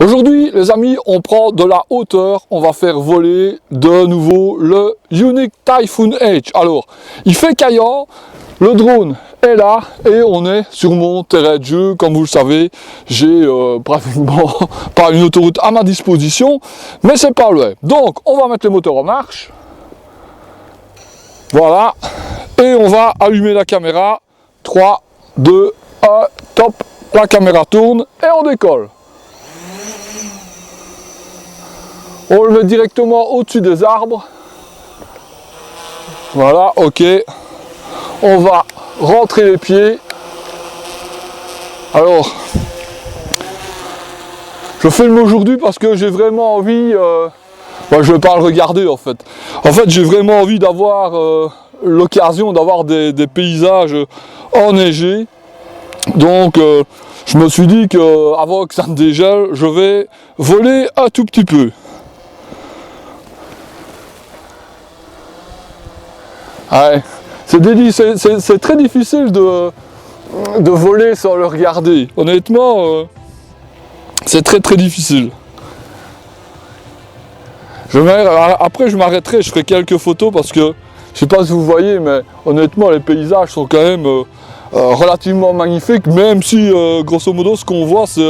Aujourd'hui, les amis, on prend de la hauteur, on va faire voler de nouveau le Yuneec Typhoon H. Alors, il fait caillant, le drone est là et on est sur mon terrain de jeu. Comme vous le savez, j'ai pratiquement pas une autoroute à ma disposition, mais c'est pas loin. Donc, on va mettre les moteurs en marche. Voilà, et on va allumer la caméra. 3, 2, 1, top, la caméra tourne et on décolle. On le met directement au-dessus des arbres. Voilà, ok. On va rentrer les pieds. Alors, je filme aujourd'hui parce que j'ai vraiment envie... je ne vais pas le regarder en fait. En fait, j'ai vraiment envie d'avoir l'occasion d'avoir des paysages enneigés. Donc, je me suis dit qu'avant que ça ne dégèle, je vais voler un tout petit peu. Ouais, c'est très difficile de voler sans le regarder. Honnêtement, c'est très difficile. Après, je m'arrêterai, je ferai quelques photos parce que je sais pas si vous voyez, mais honnêtement, les paysages sont quand même relativement magnifiques, même si grosso modo, ce qu'on voit, c'est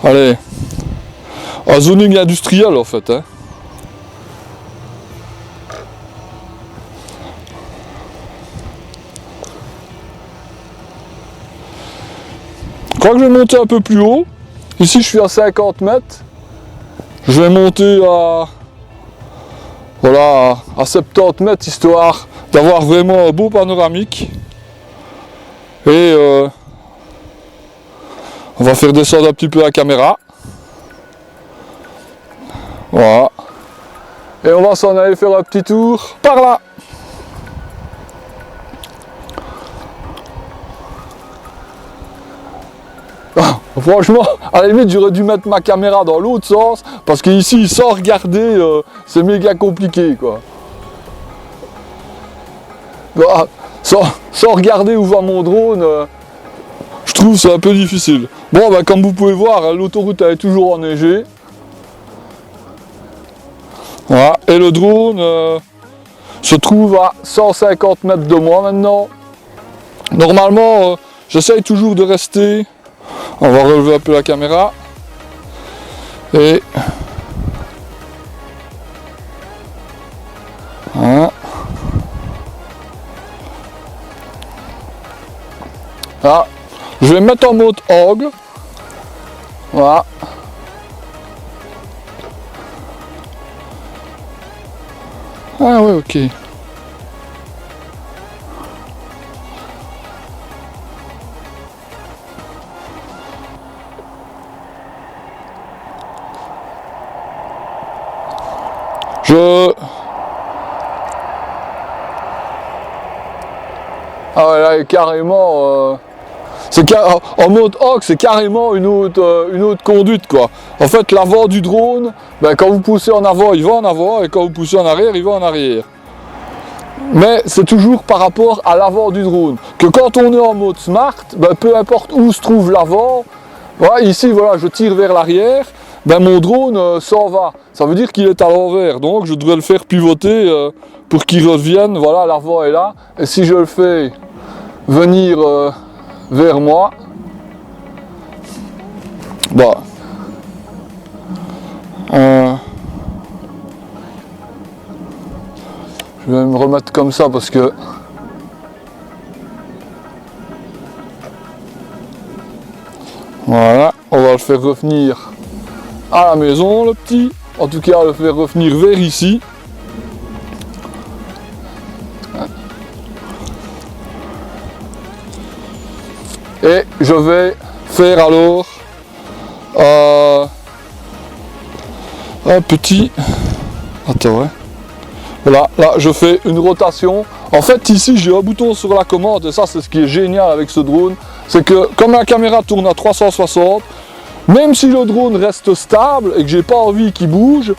allez, un zoning industriel en fait. Hein. Je crois que je vais monter un peu plus haut. Ici, je suis à 50 mètres. Je vais monter à 70 mètres, histoire d'avoir vraiment un beau panoramique. Et on va faire descendre un petit peu la caméra. Voilà. Et on va s'en aller faire un petit tour par là. Franchement, à la limite, j'aurais dû mettre ma caméra dans l'autre sens, parce qu'ici, sans regarder, c'est méga compliqué, quoi. Sans regarder où va mon drone, je trouve c'est un peu difficile. Bon, comme vous pouvez voir, l'autoroute elle est toujours enneigée. Voilà, et le drone se trouve à 150 mètres de moi maintenant. Normalement, j'essaye toujours de rester... On va relever un peu la caméra. Et... Voilà. Ah, je vais mettre en mode angle. Voilà. Ah ouais, ok. Ah ouais, là, carrément... en mode hawk, c'est carrément une autre conduite, quoi. En fait, l'avant du drone, quand vous poussez en avant, il va en avant, et quand vous poussez en arrière, il va en arrière. Mais c'est toujours par rapport à l'avant du drone. Que quand on est en mode smart, peu importe où se trouve l'avant, voilà, ici, voilà, je tire vers l'arrière, mon drone s'en va. Ça veut dire qu'il est à l'envers, donc je devrais le faire pivoter pour qu'il revienne. Voilà, l'avant est là. Et si je le fais venir vers moi, je vais me remettre comme ça parce que voilà, on va le faire revenir à la maison, le petit. En tout cas, le faire revenir vers ici. Et je vais faire alors un petit... Attends, ouais. Voilà, là je fais une rotation. En fait ici j'ai un bouton sur la commande et ça c'est ce qui est génial avec ce drone. C'est que comme la caméra tourne à 360, même si le drone reste stable et que j'ai pas envie qu'il bouge,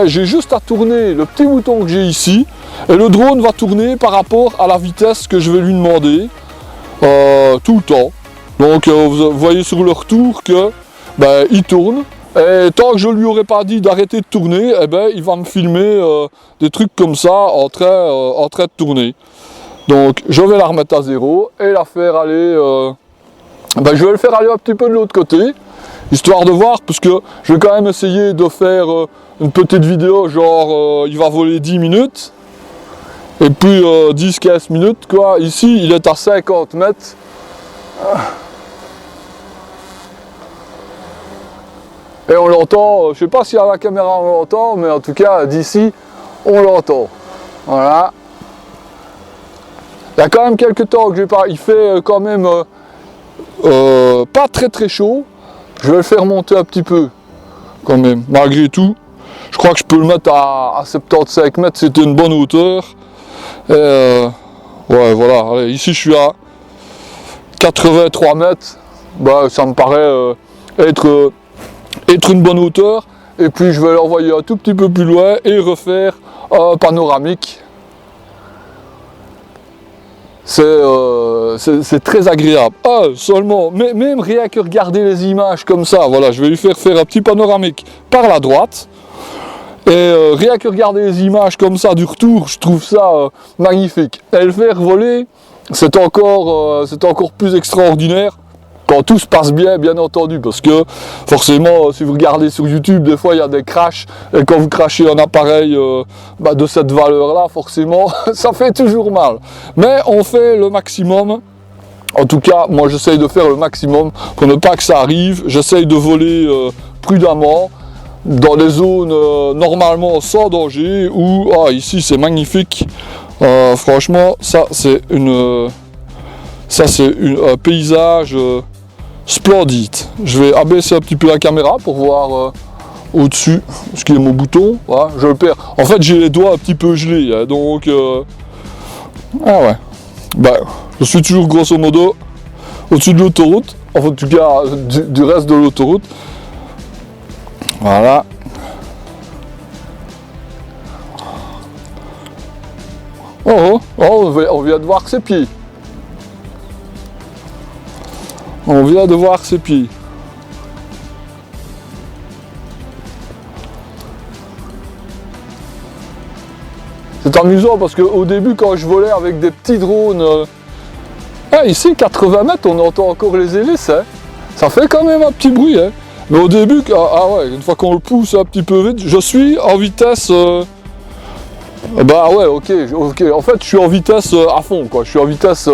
j'ai juste à tourner le petit bouton que j'ai ici et le drone va tourner par rapport à la vitesse que je vais lui demander tout le temps. Donc vous voyez sur le retour que ben, il tourne. Et tant que je lui aurais pas dit d'arrêter de tourner, eh ben, il va me filmer des trucs comme ça en train de tourner. Donc je vais la remettre à zéro et la faire aller... ben, je vais le faire aller un petit peu de l'autre côté, histoire de voir, parce que je vais quand même essayer de faire une petite vidéo, genre il va voler 10 minutes, et puis 10-15 minutes, quoi. Ici, il est à 50 mètres. Et on l'entend, je sais pas si à la caméra on l'entend, mais en tout cas d'ici on l'entend. Voilà. Il y a quand même quelques temps que j'ai pas. Il fait quand même pas très chaud. Je vais le faire monter un petit peu quand même, malgré tout. Je crois que je peux le mettre à 75 mètres, c'était une bonne hauteur. Et ouais voilà, allez, ici je suis à 83 mètres. Bah, ça me paraît être une bonne hauteur, et puis je vais l'envoyer un tout petit peu plus loin et refaire un panoramique. C'est très agréable. Ah, seulement, même rien que regarder les images comme ça, voilà, je vais lui faire un petit panoramique par la droite, et rien que regarder les images comme ça du retour, je trouve ça magnifique. Et le faire voler, c'est encore plus extraordinaire. Quand tout se passe bien, bien entendu, parce que forcément, si vous regardez sur YouTube, des fois il y a des crashs, et quand vous crachez un appareil de cette valeur-là, forcément, ça fait toujours mal. Mais on fait le maximum. En tout cas, moi j'essaye de faire le maximum pour ne pas que ça arrive. J'essaye de voler prudemment, dans des zones normalement sans danger, où, ici c'est magnifique. Franchement, ça c'est un paysage splendide. Je vais abaisser un petit peu la caméra pour voir au-dessus ce qui est mon bouton. Voilà, je le perds. En fait, j'ai les doigts un petit peu gelés, hein, donc ah ouais. Ben, je suis toujours grosso modo au-dessus de l'autoroute, en tout cas du reste de l'autoroute. Voilà. Oh, on vient de voir ses pieds. On vient de voir ses pieds. C'est amusant parce qu'au début, quand je volais avec des petits drones, ici 80 mètres, on entend encore les hélices, hein. Ça fait quand même un petit bruit, hein. Mais au début, ouais, une fois qu'on le pousse un petit peu vite, je suis en vitesse. Bah ouais, ok. En fait, je suis en vitesse à fond, quoi. Je suis en vitesse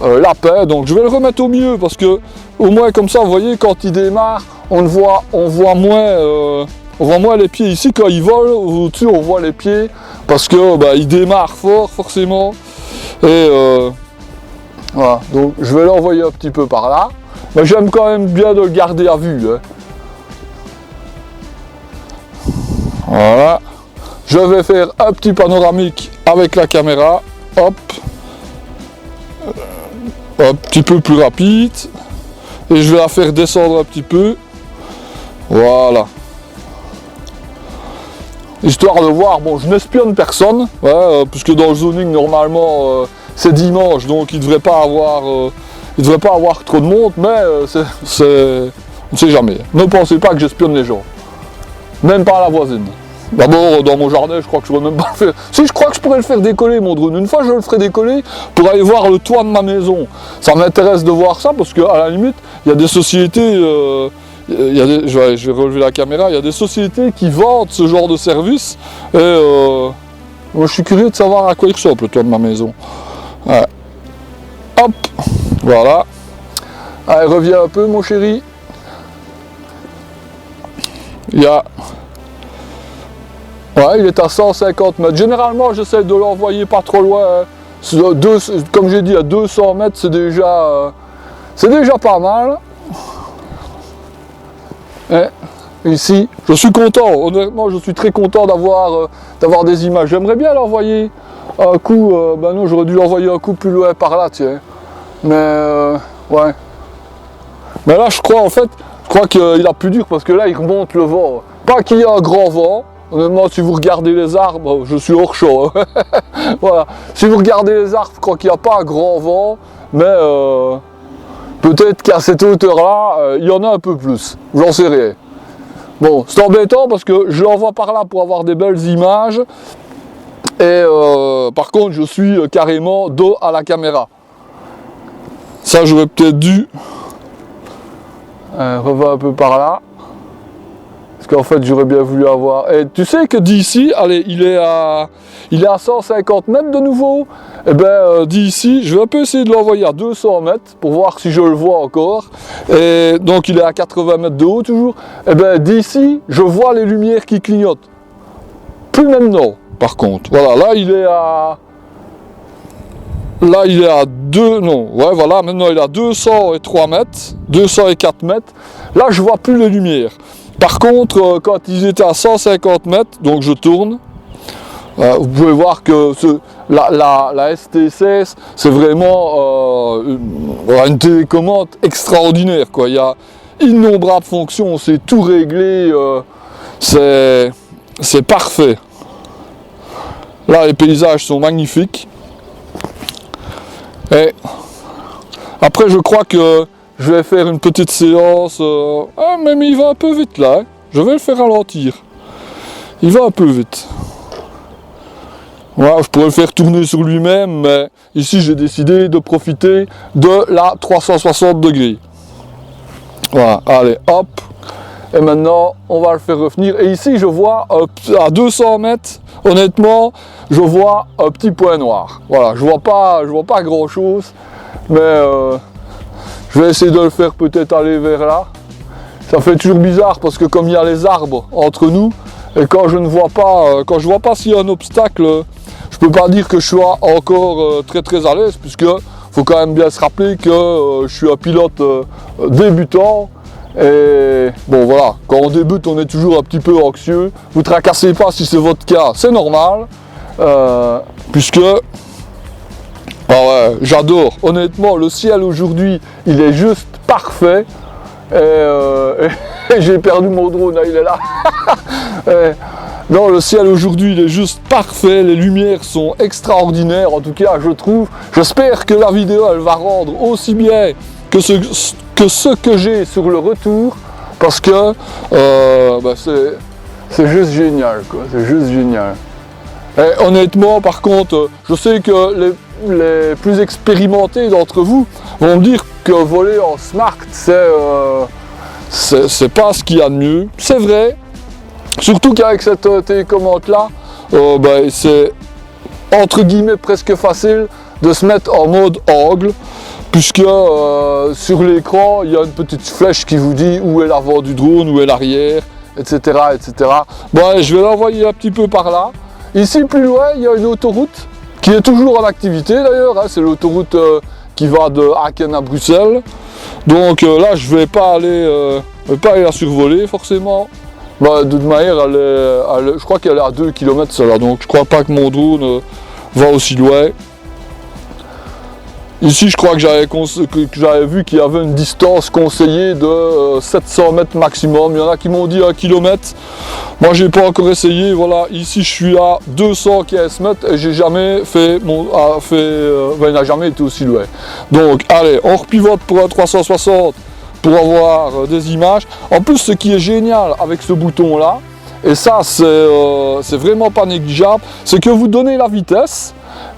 lapin, donc je vais le remettre au milieu parce que au moins comme ça, vous voyez, quand il démarre, on voit moins les pieds. Ici, quand il vole au-dessus, on voit les pieds parce que il démarre fort, forcément. Et voilà, donc je vais l'envoyer un petit peu par là. Mais j'aime quand même bien de le garder à vue, hein. Voilà. Je vais faire un petit panoramique avec la caméra. Hop. Un petit peu plus rapide. Et je vais la faire descendre un petit peu. Voilà. Histoire de voir, bon, je n'espionne personne, ouais, puisque dans le zoning, normalement, c'est dimanche, donc il ne devrait pas avoir trop de monde, mais on ne sait jamais. Ne pensez pas que j'espionne les gens. Même pas la voisine. D'abord, dans mon jardin, je crois que je pourrais même pas le faire. Si, je crois que je pourrais le faire décoller, mon drone. Une fois, je le ferai décoller pour aller voir le toit de ma maison. Ça m'intéresse de voir ça, parce qu'à la limite, il y a des sociétés... je vais relever la caméra. Il y a des sociétés qui vendent ce genre de service. Et moi, je suis curieux de savoir à quoi il ressemble, le toit de ma maison. Ouais. Hop, voilà. Allez, reviens un peu, mon chéri. Il y a... Ouais, il est à 150 mètres. Généralement, j'essaie de l'envoyer pas trop loin. Comme j'ai dit, à 200 mètres, c'est déjà pas mal. Et ici, je suis content. Honnêtement, je suis très content d'avoir des images. J'aimerais bien l'envoyer un coup. Ben non, j'aurais dû l'envoyer un coup plus loin par là, tiens. Mais ouais. Mais là, je crois qu'il a plus dur parce que là, il remonte le vent. Pas qu'il y a un grand vent. Honnêtement, si vous regardez les arbres, je suis hors champ. Voilà. Si vous regardez les arbres, je crois qu'il n'y a pas un grand vent, mais peut-être qu'à cette hauteur-là, il y en a un peu plus. J'en sais rien. Bon, c'est embêtant parce que je l'envoie par là pour avoir des belles images. Et par contre, je suis carrément dos à la caméra. Ça, j'aurais peut-être dû revoir un peu par là. Parce qu'en fait, j'aurais bien voulu avoir... Et tu sais que d'ici, allez, il est à 150 mètres de nouveau. Et bien, d'ici, je vais un peu essayer de l'envoyer à 200 mètres pour voir si je le vois encore. Et donc, il est à 80 mètres de haut toujours. Et bien, d'ici, je vois les lumières qui clignotent. Plus maintenant, par contre. Voilà, là, il est à... Là, il est à 2... Non, ouais, voilà, maintenant, il est à 203 mètres. 204 mètres. Là, je vois plus les lumières. Par contre, quand ils étaient à 150 mètres, donc je tourne, vous pouvez voir que la ST16, c'est vraiment une télécommande extraordinaire, quoi. Il y a innombrables fonctions, c'est tout réglé, c'est parfait. Là, les paysages sont magnifiques. Et après, je crois que je vais faire une petite séance. Ah, mais il va un peu vite là. Hein. Je vais le faire ralentir. Il va un peu vite. Voilà, je pourrais le faire tourner sur lui-même, mais ici j'ai décidé de profiter de la 360 degrés. Voilà, allez, hop. Et maintenant, on va le faire revenir. Et ici, je vois à 200 mètres, honnêtement, je vois un petit point noir. Voilà, je vois pas grand-chose, mais je vais essayer de le faire peut-être aller vers là. Ça fait toujours bizarre parce que comme il y a les arbres entre nous, et quand je ne vois pas, s'il y a un obstacle, je peux pas dire que je sois encore très à l'aise, puisque faut quand même bien se rappeler que je suis un pilote débutant. Et bon voilà, quand on débute on est toujours un petit peu anxieux. Vous tracassez pas si c'est votre cas, c'est normal. Puisque ah ouais, j'adore, honnêtement, le ciel aujourd'hui, il est juste parfait. Et j'ai perdu mon drone, là, il est là. Non, le ciel aujourd'hui, il est juste parfait, les lumières sont extraordinaires, en tout cas, je trouve. J'espère que la vidéo, elle va rendre aussi bien que ce que j'ai sur le retour, parce que bah, c'est juste génial, quoi, c'est juste génial. Et honnêtement, par contre, je sais que les plus expérimentés d'entre vous vont me dire que voler en smart, c'est pas ce qu'il y a de mieux. C'est vrai, surtout qu'avec cette télécommande là, bah, c'est entre guillemets presque facile de se mettre en mode angle, puisque sur l'écran il y a une petite flèche qui vous dit où est l'avant du drone, où est l'arrière, etc., etc. Bon, je vais l'envoyer un petit peu par là. Ici plus loin, il y a une autoroute qui est toujours en activité d'ailleurs, hein, c'est l'autoroute qui va de Aken à Bruxelles. Donc là, je vais pas aller la survoler forcément. Bah, de toute manière, je crois qu'elle est à 2 km celle-là, donc je crois pas que mon drone va aussi loin. Ici, je crois que j'avais vu qu'il y avait une distance conseillée de 700 mètres maximum. Il y en a qui m'ont dit 1 km. Moi, j'ai pas encore essayé. Voilà, ici, je suis à 215 mètres et j'ai jamais fait il n'a jamais été aussi loin. Donc, allez, on repivote pour un 360 pour avoir des images. En plus, ce qui est génial avec ce bouton-là, et ça, c'est vraiment pas négligeable, c'est que vous donnez la vitesse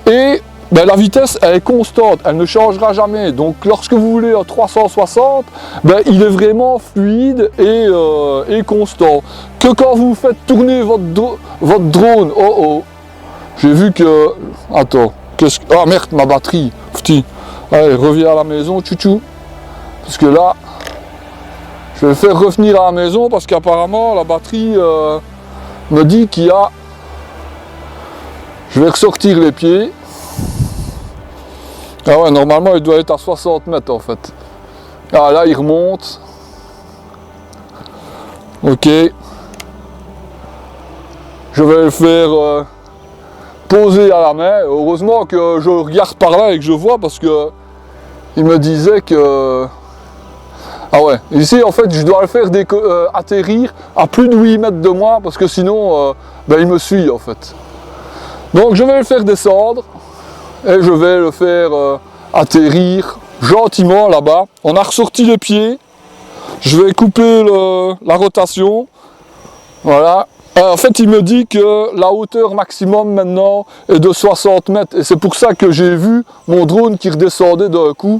et ben, la vitesse elle est constante, elle ne changera jamais. Donc lorsque vous voulez un 360, ben, il est vraiment fluide et constant. Que quand vous faites tourner votre drone, j'ai vu que... Attends, ah merde, ma batterie, petit. Allez, reviens à la maison, tchou. Parce que là, je vais le faire revenir à la maison parce qu'apparemment la batterie me dit qu'il y a... Je vais ressortir les pieds. Ah ouais, normalement il doit être à 60 mètres en fait. Ah là il remonte. Ok. Je vais le faire poser à la main. Heureusement que je regarde par là et que je vois parce que il me disait que... Ah ouais, ici en fait je dois le faire atterrir à plus de 8 mètres de moi parce que sinon ben, il me suit en fait. Donc je vais le faire descendre. Et je vais le faire atterrir gentiment là-bas. On a ressorti les pieds. Je vais couper la rotation. Voilà. En fait, il me dit que la hauteur maximum maintenant est de 60 mètres. Et c'est pour ça que j'ai vu mon drone qui redescendait d'un coup.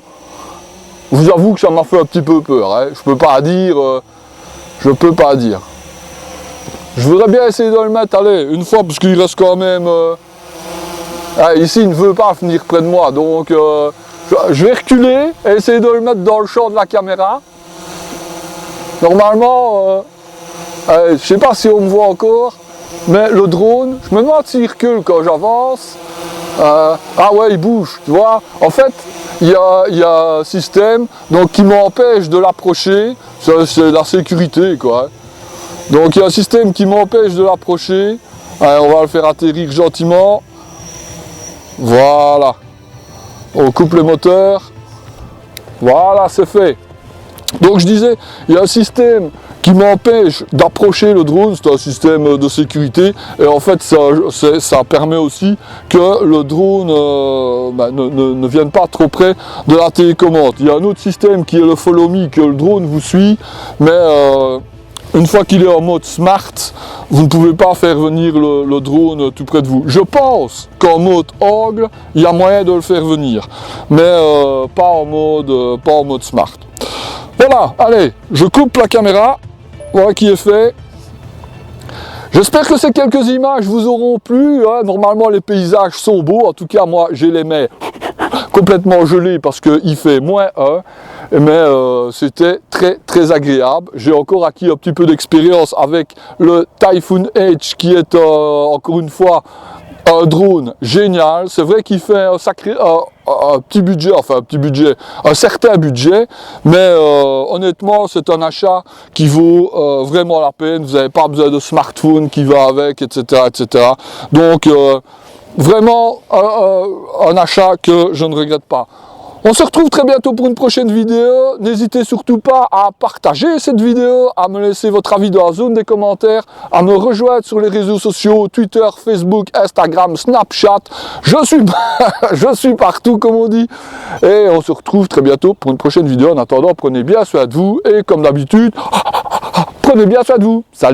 Je vous avoue que ça m'a fait un petit peu peur. Hein. Je peux pas dire. Je voudrais bien essayer de le mettre, allez, une fois, parce qu'il reste quand même... ici, il ne veut pas venir près de moi. Donc, je vais reculer et essayer de le mettre dans le champ de la caméra. Normalement... je ne sais pas si on me voit encore, mais le drone, je me demande s'il recule quand j'avance. Ah ouais, il bouge, tu vois. En fait, il y a un système donc, qui m'empêche de l'approcher. C'est la sécurité, quoi. Donc il y a un système qui m'empêche de l'approcher. On va le faire atterrir gentiment. Voilà. On coupe le moteur. Voilà, c'est fait. Donc je disais, il y a un système qui m'empêche d'approcher le drone, c'est un système de sécurité, et en fait ça permet aussi que le drone ne vienne pas trop près de la télécommande. Il y a un autre système qui est le Follow Me, que le drone vous suit, mais une fois qu'il est en mode smart, vous ne pouvez pas faire venir le drone tout près de vous. Je pense qu'en mode angle, il y a moyen de le faire venir, mais pas en mode smart. Voilà, allez, je coupe la caméra. Voilà qui est fait. J'espère que ces quelques images vous auront plu. Hein. Normalement, les paysages sont beaux. En tout cas, moi, j'ai les mains complètement gelées parce qu'il fait -1. Mais c'était très, très agréable. J'ai encore acquis un petit peu d'expérience avec le Typhoon Edge qui est, encore une fois, un drone génial. C'est vrai qu'il fait un petit budget, un certain budget, mais honnêtement c'est un achat qui vaut vraiment la peine. Vous n'avez pas besoin de smartphone qui va avec, etc. etc. Donc vraiment un achat que je ne regrette pas. On se retrouve très bientôt pour une prochaine vidéo. N'hésitez surtout pas à partager cette vidéo, à me laisser votre avis dans la zone des commentaires, à me rejoindre sur les réseaux sociaux, Twitter, Facebook, Instagram, Snapchat. Je suis partout, comme on dit. Et on se retrouve très bientôt pour une prochaine vidéo. En attendant, prenez bien soin de vous. Et comme d'habitude, prenez bien soin de vous. Salut!